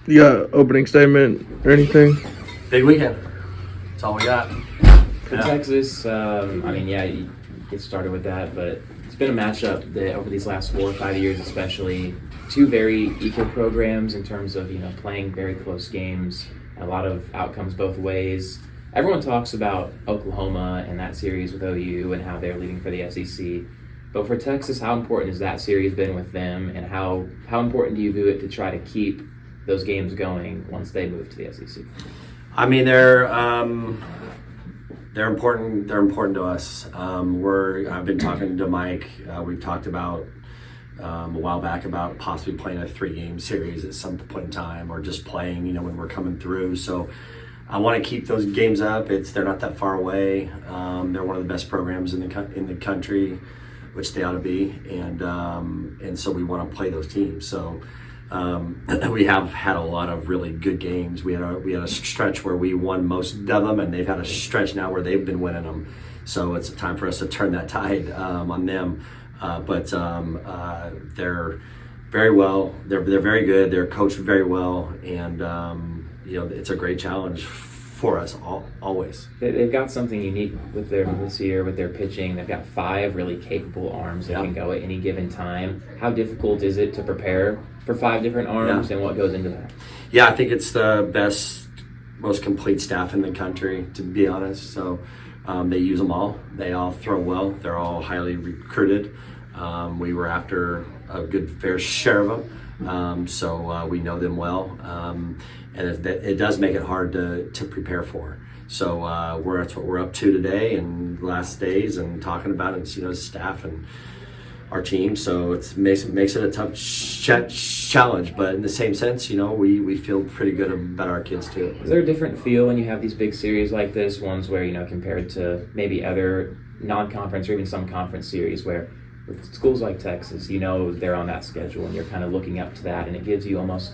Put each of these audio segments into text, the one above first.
You got opening statement or anything? Big weekend. That's all we got. For Texas, you get started with that, but it's been a matchup that over these last 4 or 5 years, especially, two very equal programs in terms of playing very close games, a lot of outcomes both ways. Everyone talks about Oklahoma and that series with OU and how they're leading for the SEC. But for Texas, how important has that series been with them, and how important do you view it to try to keep those games going once they move to the SEC? I mean, they're important. They're important to us. I've been talking to Mike. We've talked about a while back about possibly playing a 3-game series at some point in time, or just playing, when we're coming through. So I want to keep those games up. They're not that far away. They're one of the best programs in the country, which they ought to be, and so we want to play those teams. So we have had a lot of really good games. We had a stretch where we won most of them, and they've had a stretch now where they've been winning them. So it's time for us to turn that tide on them. But they're very well. They're very good. They're coached very well, and it's a great challenge for us always. They've got something unique with this year with their pitching. They've got 5 really capable arms that can go at any given time. How difficult is it to prepare for 5 different arms, and what goes into that? Yeah, I think it's the best, most complete staff in the country, to be honest. So they use them all. They all throw well. They're all highly recruited. We were after a good fair share of them, so we know them well. And it does make it hard to prepare for. So that's what we're up to today and last days, and talking about it, staff and our team. So it makes it a tough challenge, but in the same sense, we feel pretty good about our kids too. Is there a different feel when you have these big series like this, ones where, compared to maybe other non-conference or even some conference series where with schools like Texas, they're on that schedule and you're kind of looking up to that, and it gives you almost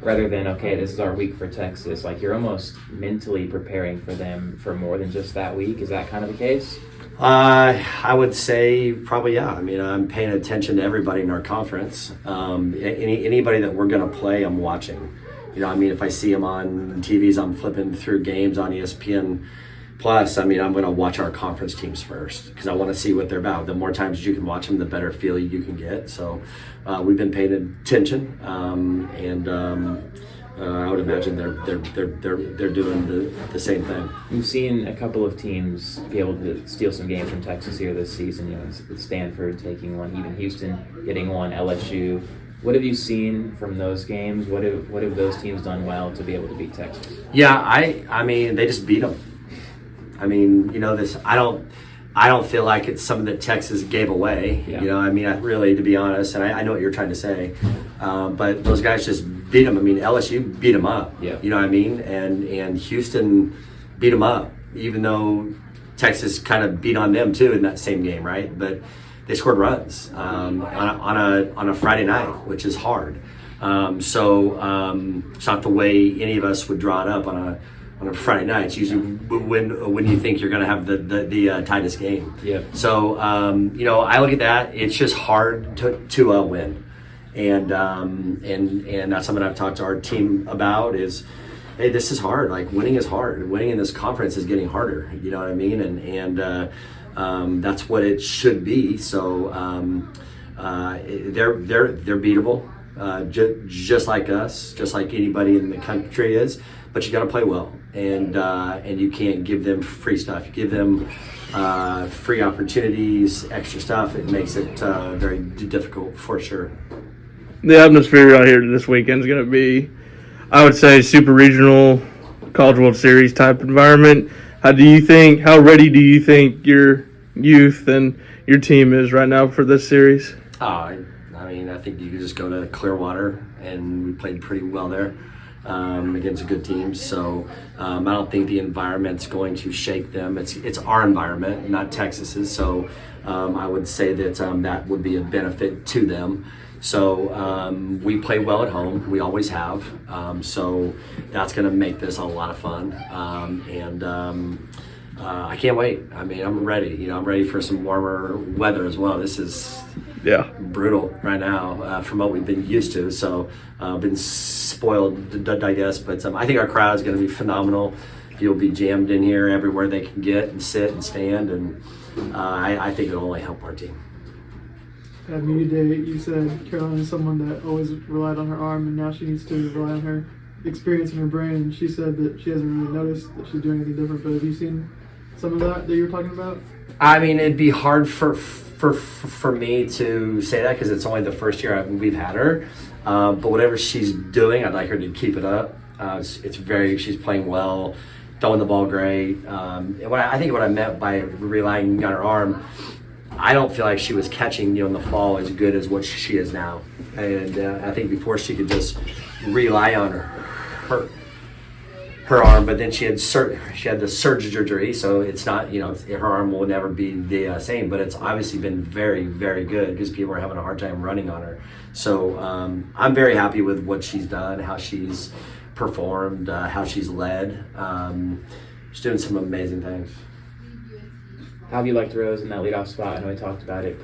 rather than, okay, this is our week for Texas, like you're almost mentally preparing for them for more than just that week? Is that kind of the case? I would say probably, yeah. I mean, I'm paying attention to everybody in our conference. Anybody that we're going to play, I'm watching. If I see them on TVs, I'm flipping through games on ESPN Plus. I'm going to watch our conference teams first because I want to see what they're about. The more times you can watch them, the better feel you can get. So we've been paying attention, and I would imagine they're doing the same thing. You've seen a couple of teams be able to steal some games from Texas here this season. With Stanford taking one, even Houston getting one, LSU. What have you seen from those games? What have those teams done well to be able to beat Texas? Yeah, I mean, they just beat them. I mean, this. I don't feel like it's something that Texas gave away. Yeah. I really, to be honest, and I know what you're trying to say, but those guys just beat them. I mean, LSU beat them up. Yeah. You know what I mean? And Houston beat them up, even though Texas kind of beat on them too in that same game, right? But they scored runs on a Friday night, which is hard. So it's not the way any of us would draw it up on a Friday night. It's usually when you think you're going to have the tightest game. Yeah. So I look at that. It's just hard to win, and that's something I've talked to our team about. Is, hey, this is hard. Like, winning is hard. Winning in this conference is getting harder. You know what I mean? And that's what it should be. So they're beatable, just like us, just like anybody in the country is. But you got to play well, and you can't give them free stuff. You give them free opportunities, extra stuff. It makes it very difficult for sure. The atmosphere out here this weekend is going to be, I would say, super regional College World Series type environment. How ready do you think your youth and your team is right now for this series? I think you could just go to Clearwater, and we played pretty well there against a good team. So I don't think the environment's going to shake them. It's our environment, not Texas's. So I would say that that would be a benefit to them. So we play well at home. We always have. So that's going to make this a lot of fun. I can't wait. I mean, I'm ready. You know, I'm ready for some warmer weather as well. This is brutal right now from what we've been used to. So been spoiled, I guess. But I think our crowd is going to be phenomenal. You'll be jammed in here everywhere they can get and sit and stand. And I think it'll only help our team. At media day, you said Caroline is someone that always relied on her arm, and now she needs to rely on her experience in her brain. And she said that she hasn't really noticed that she's doing anything different. But have you seen some of that you were talking about? I mean, it'd be hard for me to say that because it's only the first year we've had her. But whatever she's doing, I'd like her to keep it up. She's playing well, throwing the ball great. I think what I meant by relying on her arm, I don't feel like she was catching, in the fall as good as what she is now. And I think before she could just rely on her arm, but then she had the surgery, so it's not, her arm will never be the same, but it's obviously been very, very good because people are having a hard time running on her. So I'm very happy with what she's done, how she's performed, how she's led. She's doing some amazing things. How have you liked Rose in that leadoff spot? I know we talked about it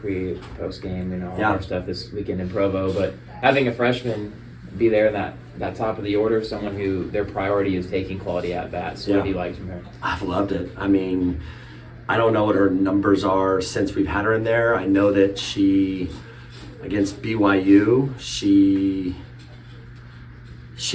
post game, all our stuff this weekend in Provo, but having a freshman be there in that top of the order, someone who their priority is taking quality at bats. What have you liked from her? I've loved it. I mean, I don't know what her numbers are since we've had her in there. I know that she, against BYU, she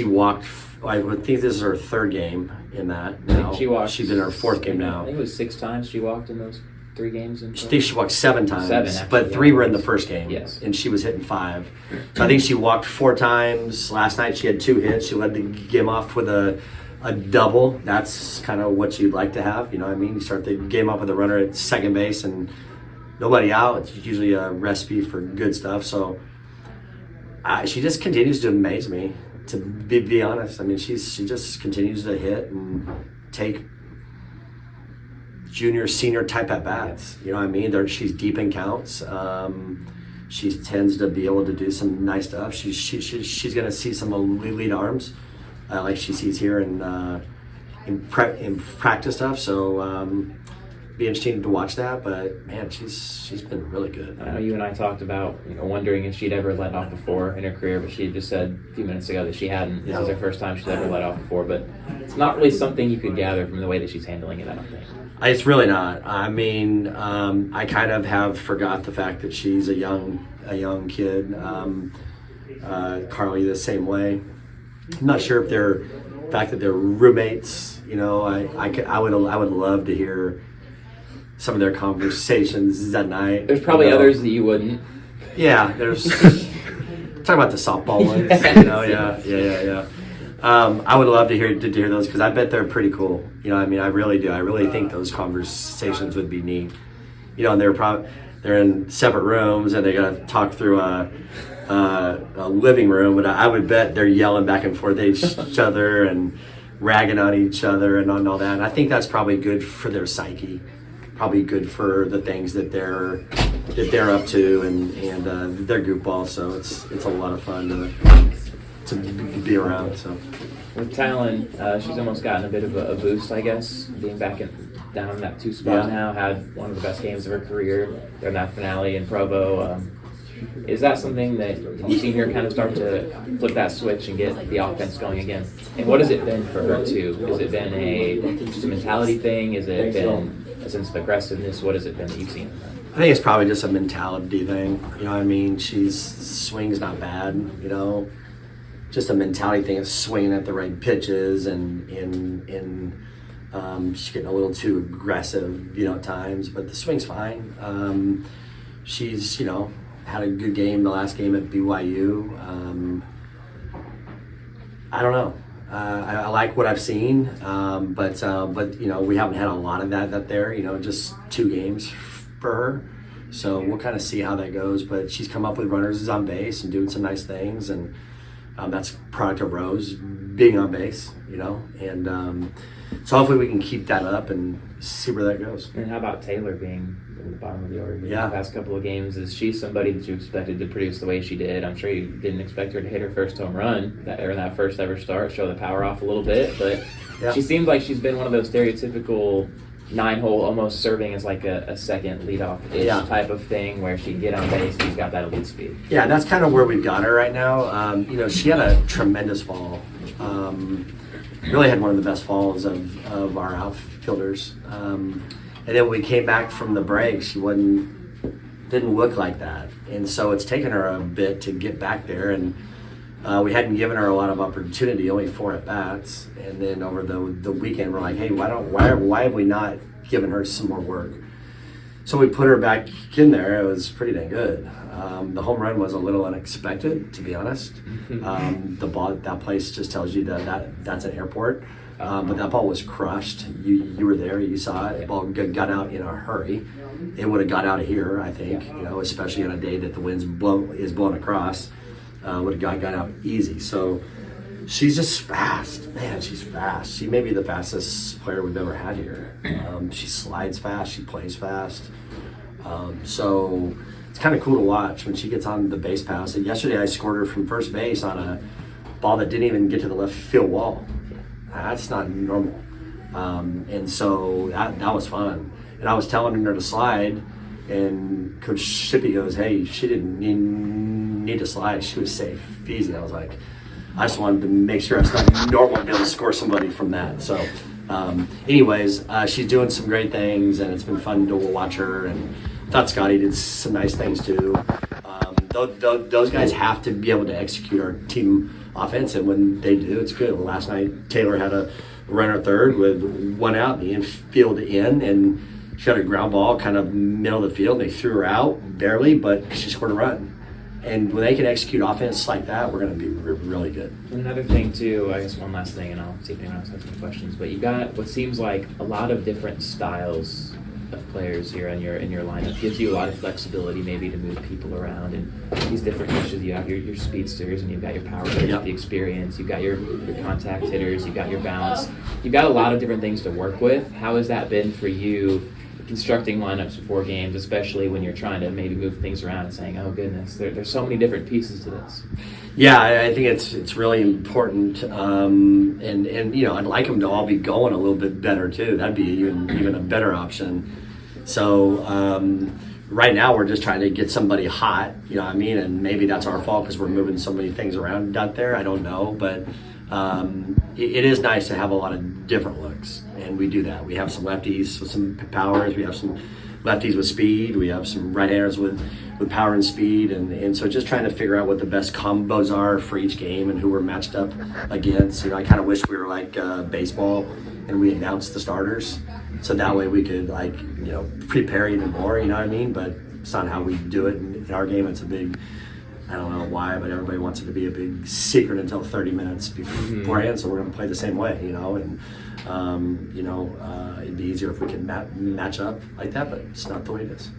walked. I would think this is her third game in that. Now she's in her fourth game now. I think it was 6 times she walked in those 3 games. I think she walked 7 times, 7 actually, but 3 were in the first game. Yes, and she was hitting 5. So I think she walked 4 times. Last night she had 2 hits. She led the game off with a double. That's kind of what you'd like to have. You know what I mean? You start the game off with a runner at second base and nobody out. It's usually a recipe for good stuff. So she just continues to amaze me. To be honest, I mean, she just continues to hit and take junior, senior type at bats. You know what I mean? She's deep in counts. She tends to be able to do some nice stuff. She's going to see some elite arms, like she sees here in practice stuff. So be interesting to watch that. But man, she's been really good. I know you and I talked about wondering if she'd ever let off before in her career, but she had just said a few minutes ago that she hadn't. This is her first time she's ever let off before, but it's not really something you could gather from the way that she's handling it, I don't think. It's really not. I mean, I kind of have forgot the fact that she's a young kid. Carly the same way. I'm not sure if the fact that they're roommates. I would love to hear some of their conversations that night. There's probably others that you wouldn't. Yeah, there's talk about the softball ones. Yeah. I would love to hear those because I bet they're pretty cool. I mean, I really do. I really think those conversations would be neat. And they're in separate rooms and they gotta talk through a living room. But I would bet they're yelling back and forth at each other and ragging on each other and on all that. And I think that's probably good for their psyche. Probably good for the things that they're up to and they're goofballs. So it's a lot of fun to be around. So with Talon, she's almost gotten a bit of a boost, I guess, being back down in that 2 spot now. Had one of the best games of her career in that finale in Provo. Is that something that you've seen her kind of start to flip that switch and get the offense going again? And what has it been for her too? Has it been just a mentality thing? Has it been a sense of aggressiveness? What has it been that you've seen? I think it's probably just a mentality thing. You know what I mean? Swing's not bad, just a mentality thing of swinging at the right pitches and she's getting a little too aggressive, at times, but the swing's fine. She's, had a good game the last game at BYU. I don't know. I like what I've seen, but we haven't had a lot of that there. Just 2 games for her, so we'll kind of see how that goes. But she's come up with runners on base and doing some nice things, and that's product of Rose being on base, and so hopefully we can keep that up and see where that goes. And how about Taylor being in the bottom of the order? Yeah. The past couple of games, is she somebody that you expected to produce the way she did? I'm sure you didn't expect her to hit her first home run in that first ever start, show the power off a little bit, but she seems like she's been one of those stereotypical 9-hole, almost serving as like a second leadoff-ish Yeah. type of thing where she can get on base and she's got that elite speed. Yeah, that's kind of where we've got her right now. She had a tremendous fall. Really had one of the best falls of our outfielders. And then when we came back from the break, she didn't look like that. And so it's taken her a bit to get back there. And we hadn't given her a lot of opportunity, only 4 at bats. And then over the weekend, we're like, hey, why have we not given her some more work? So we put her back in there. It was pretty dang good. The home run was a little unexpected, to be honest. The ball, that place just tells you that's an airport. But that ball was crushed. You were there. You saw it. The ball got out in a hurry. It would have got out of here, I think. Especially on a day that the wind's is blowing across. Would have got out easy. So she's just fast. Man, she's fast. She may be the fastest player we've ever had here. She slides fast. She plays fast. So it's kind of cool to watch when she gets on the base pass. And yesterday I scored her from first base on a ball that didn't even get to the left field wall. That's not normal. And so that was fun. And I was telling her to slide, and Coach Shippey goes, hey, she didn't need to slide. She was safe, easy. I was like, I just wanted to make sure it's not normal to be able to score somebody from that. So anyways, she's doing some great things, and it's been fun to watch her. And I thought Scotty did some nice things too. Those guys have to be able to execute our team offense, and when they do, it's good. Well, last night, Taylor had a runner third with 1 out, the infield and she had a ground ball kind of middle of the field. They threw her out barely, but she scored a run. And when they can execute offense like that, we're going to be really good. And another thing too, I guess one last thing, and I'll see if anyone else has any questions. But you got what seems like a lot of different styles of players here in your lineup. Gives you a lot of flexibility, maybe to move people around and these different niches. You have your speedsters, and you've got your power hitters with the experience. You've got your contact hitters. You've got your bounce. You've got a lot of different things to work with. How has that been for you? Constructing lineups before games, especially when you're trying to maybe move things around and saying, "Oh goodness, there's so many different pieces to this." Yeah, I think it's really important, and I'd like them to all be going a little bit better too. That'd be even a better option. So right now we're just trying to get somebody hot, and maybe that's our fault because we're moving so many things around out there. I don't know, but it is nice to have a lot of different looks, and we do that. We have some lefties with some powers. We have some lefties with speed. We have some right-handers with power and speed, and so just trying to figure out what the best combos are for each game and who we're matched up against. I kind of wish we were like baseball and we announced the starters, so that way we could prepare even more. You know what I mean? But it's not how we do it in our game. It's a big. I don't know why, but everybody wants it to be a big secret until 30 minutes beforehand. So we're going to play the same way, and it'd be easier if we could match up like that, but it's not the way it is.